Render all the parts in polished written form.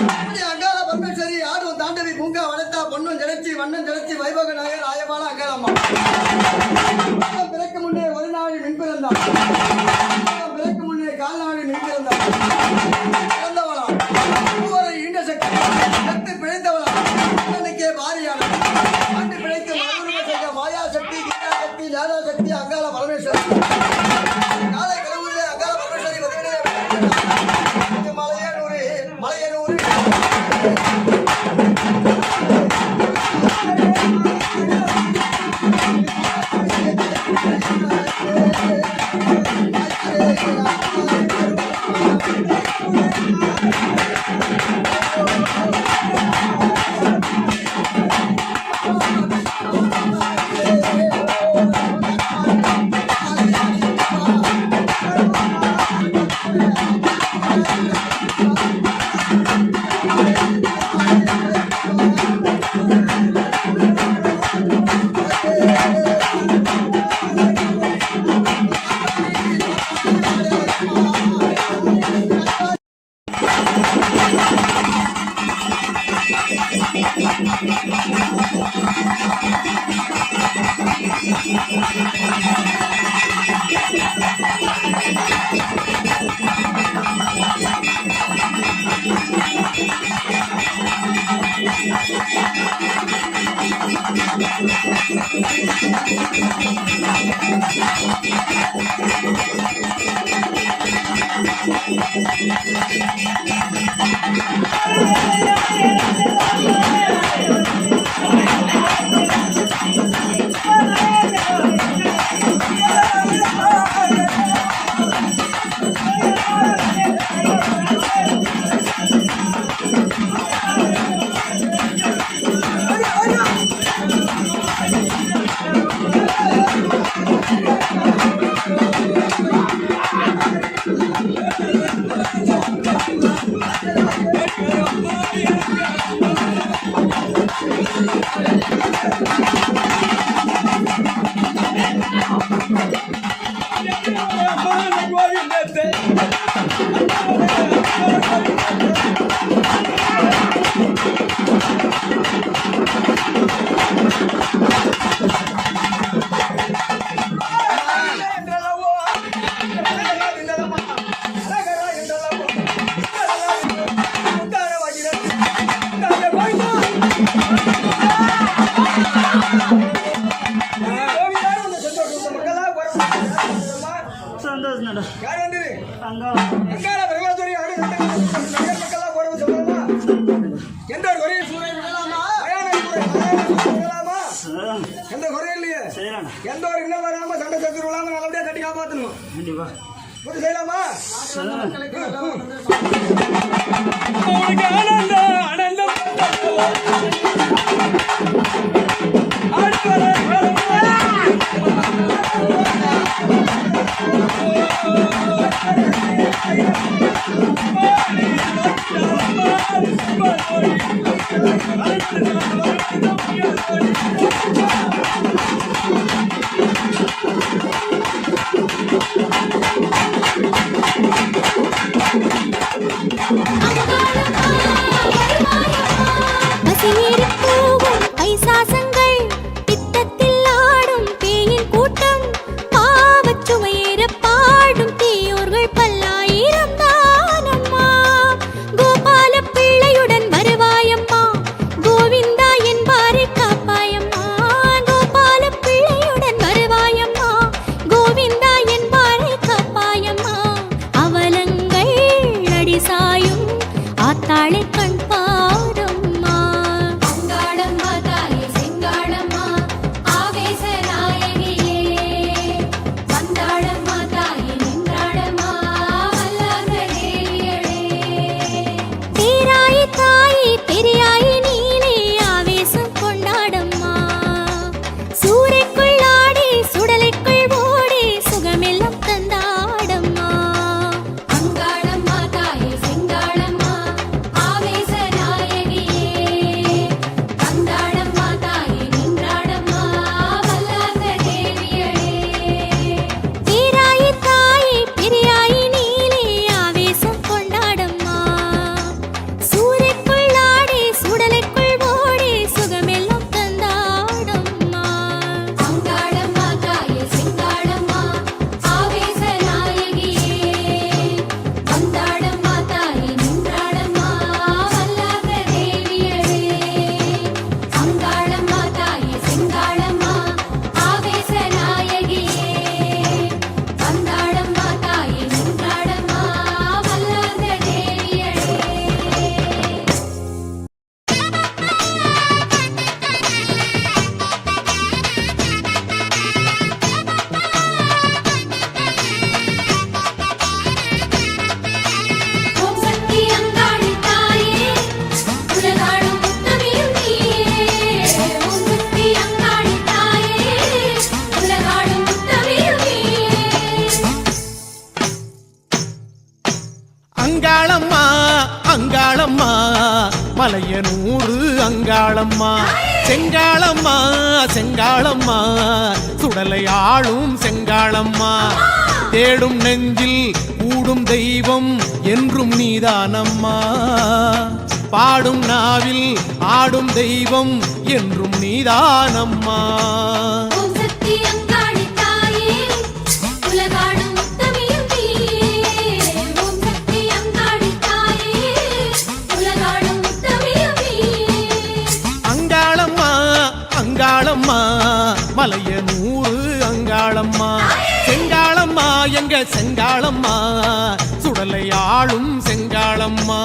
அங்காள பரமேஸ்வரி ஆடும் தாண்டவி பூங்கா வளர்த்தா பொன்னும் ஜலச்சி வண்ணம் ஜலச்சி வைபோக நாயர் ஆயமான அங்காளம்மா பிறக்க முன்னே ஒரு நாள் மின் பிறந்தார் பிறக்க முன்னே கால் நாள் மின் பிறந்தார் பிறந்தவளா ஒவ்வொரு ஈண்ட சக்தி சத்து பிழைத்தவளா அன்னைக்கே பாரியான ஆண்டு பிழைத்த மாயா சக்தி கீதா சக்தி ஞானா சக்தி அங்காள பரமேஸ்வரி காலை கிழமையிலே அங்காள பரமேஸ்வரி மலையனூர் மலையனூர் எந்த ஒரு இன்னும் வராம சண்டை சத்துரு இல்லாம நல்லபடியா கட்டி காப்பாத்தணும். செய்யலாமா? ஆனந்தம் அங்காளம்மா அங்காளம்மா மலையனூறு அங்காளம்மா செங்காளம்மா செங்காளம்மா சுடலை ஆளும் செங்காளம்மா தேடும் நெஞ்சில் கூடும் தெய்வம் என்றும் நீதானம்மா பாடும் நாவில் ஆடும் தெய்வம் என்றும் நீதானம்மா அங்காளம்மா மலையனூறு அங்காளம்மா செங்காளம்மா எங்க செங்காளம்மா சுடலை ஆளும் செங்காளம்மா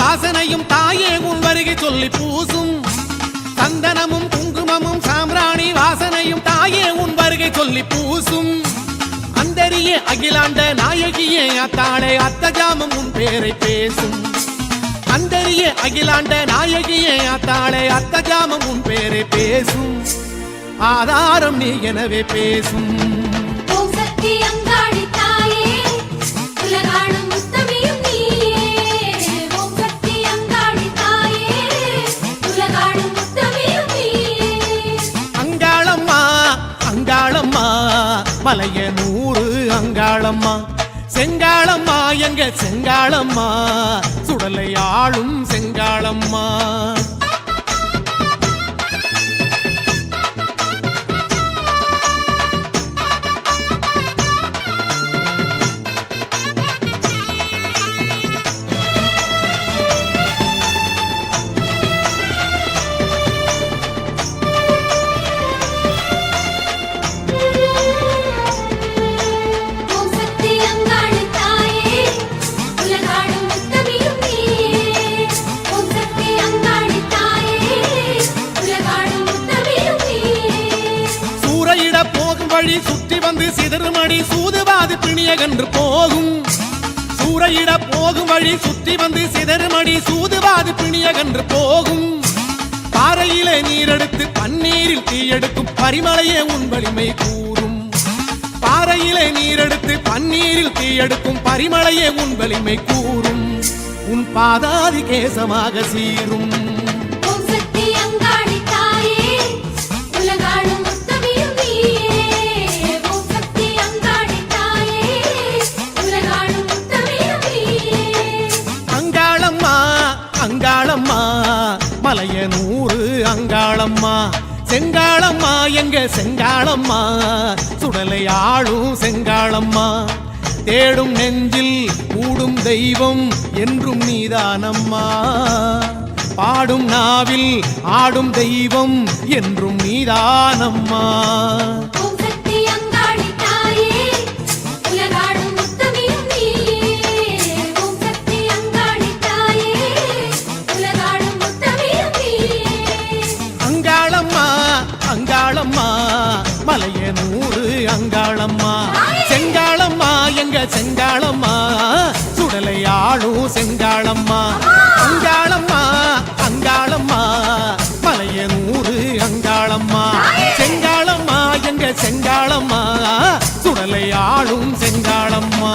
வாசனையும் தாயே உன் வருகை சொல்லி பூசும் சந்தனமும் குங்குமமும் சாம்பிராணி வாசனையும் தாயே உன் வருகை சொல்லி பூசும் அந்தரியே அகிலாண்ட நாயகியே அத்தாளே அத்தஜாமம் உன் பேரை பேசும் அந்தரியே அகிலாண்ட நாயகியே அத்தாளே அத்தஜாமம் உன் பேரை பேசும் ஆதாரம் நீ எனவே பேசும் அங்காளம்மா மலையனூறு அங்காளம்மா செங்காளம்மா எங்க செங்காளம்மா சுடலை ஆளும் செங்காளம்மா சுற்றி வந்து சிதறுமடி சூதுவாது பிணியகன்று போகும் சூறையிட போகும் வழி சுற்றி வந்து சிதறுமடி சூதுவாது பிணியகன்று போகும் பாறையிலே நீரெடுத்து பன்னீரில் தீயெடுக்கும் பரிமளையே உன் வலிமை கூறும் பாறையிலே நீரெடுத்து பன்னீரில் தீயெடுக்கும் பரிமளையே உன் வலிமை கூறும் உன் பாதாதி கேசமாக சீரும் அங்காளம்மா மலையனூறு அங்காளம்மா செங்காளம்மா எங்க செங்காளம்மா சுடலை ஆளும் செங்காளம்மா தேடும் நெஞ்சில் கூடும் தெய்வம் என்றும் நீதானம்மா பாடும் நாவில் ஆடும் தெய்வம் என்றும் நீதானம்மா அங்காளம்மா மலையனூறு அங்காளம்மா செங்காளம்மா எங்க செங்காளம்மா சுடலை ஆளும் செங்காளம்மா அங்காளம்மா அங்காளம்மா மலையனூறு அங்காளம்மா செங்காளம்மா எங்க செங்காளம்மா சுடலை ஆளும் செங்காளம்மா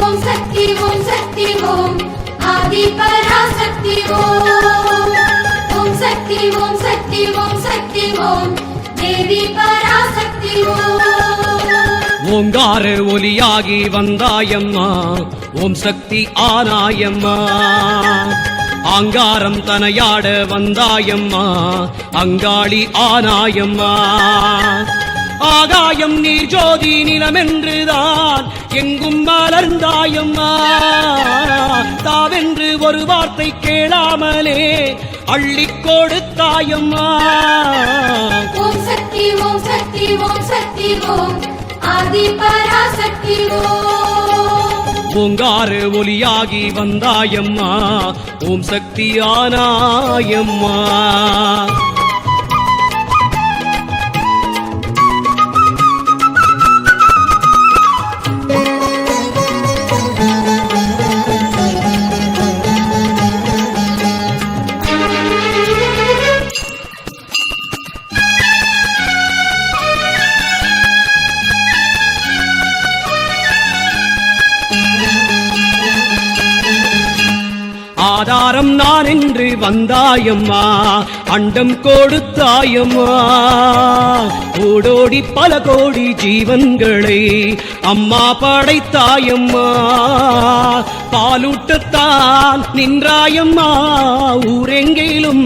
ஓம் சக்தி ஓம் சக்தி ஓம் ஆதி பராசக்தி ஓம் ஓம் சக்தி ஓம் சக்தி ஓம் சக்தி ஓம் தேவி பராசக்தி ஓம் ஓங்கார ஒலியாகி வந்தாயம்மா ஓம் சக்தி ஆனாயம்மா ஆங்காரம் தனையாட வந்தாயம்மா அங்காளி ஆனாயம்மா ஆகாயம் நீர் ஜோதி நிலமென்றுதான் எங்கும் மலர்ந்தாயம்மா தாவென்று ஒரு வார்த்தை கேளாமலே அள்ளிக் கொடுத்தாயம்மா ஓம் சக்தி ஓம் சக்தி ஓம் சக்தி ஓம் ஆதி பராசக்தி ஓம் ஓங்கார ஒலியாகி வந்தாயம்மா ஓம் சக்தி ஆனாயம்மா ஆதாரம் நான் என்று வந்தாயம்மா அண்டம் கொடுத்தாயம்மா ஓடோடி பல கோடி ஜீவன்களை அம்மா படைத்தாயம்மா பாலூட்டத்தான் நின்றாயம்மா ஊரெங்கிலும்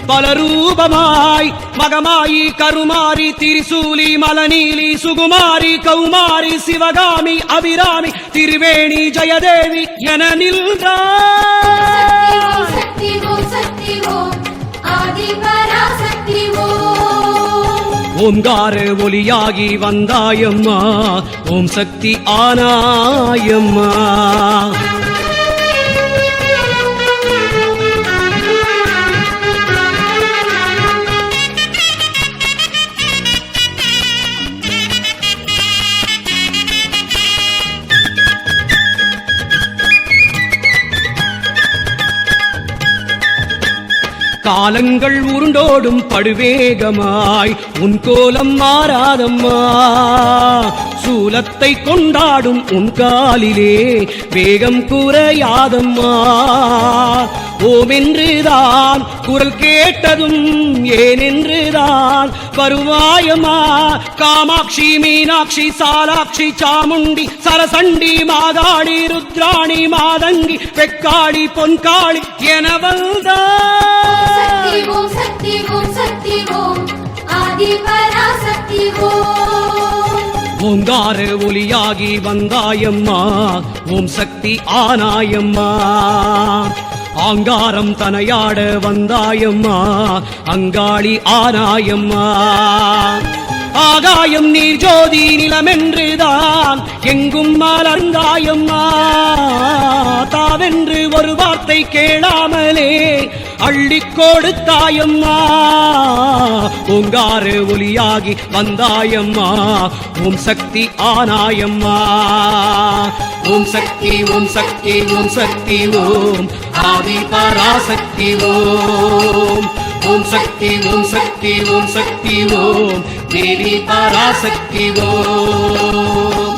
பல ரூபமாய் மகமாயி கருமாரி திரிசூலி மலநீலி சுகுமாரி கௌமாரி சிவகாமி அபிராமி திருவேணி ஜெயதேவி என நின்றார் ஓம் சக்தி ஓம் சக்தி ஓம் ஆதி பராசக்தி ஓம் ஓங்கார ஒலியாகி வந்தாயம்மா ஓம் சக்தி ஆனாயம்மா காலங்கள் உருண்டோடும் படுவேகமாய் உன் கோலம் மாறாதம்மா சூலத்தை கொண்டாடும் உன் காலிலே வேகம் குறையாதம்மா ஓமென்றுதான் குரல் கேட்டதும் ஏனென்றுதான் வருவாயம்மா காமாட்சி மீனாட்சி சாலாட்சி சாமுண்டி சரசண்டி மாகாளி ருத்ராணி மாதங்கி வெக்காளி பொன்காளி என வந்தாய் ஓம் சக்தி ஓம் சக்தி ஓம் ஆதி பராசக்தி ஓம் ஓங்கார ஒலியாகி வந்தாயம்மா ஓம் சக்தி ஆனாயம்மா ஆங்காரம் தனையாட வந்தாயம்மா அங்காளி ஆனாயம்மா ஆகாயம் நீர் ஜோதி நிலமென்றுதான் எங்கும் மலர்ந்தாயம்மா தாவென்று ஒரு வார்த்தை கேளாமலே அள்ளிக் கொடுத்தாயம்மா ஓங்கார ஒலியாகி வந்தாயம்மா ஓம் சக்தி ஆனாயம்மா ஓம் சக்தி ஓம் சக்தி ஓம் சக்தி ஓம் ஆதி பராசக்தி ஓம் ஓம் சக்தி ஓம் சக்தி ஓம் சக்தி ஓம் தேவி பராசக்தி ஓம்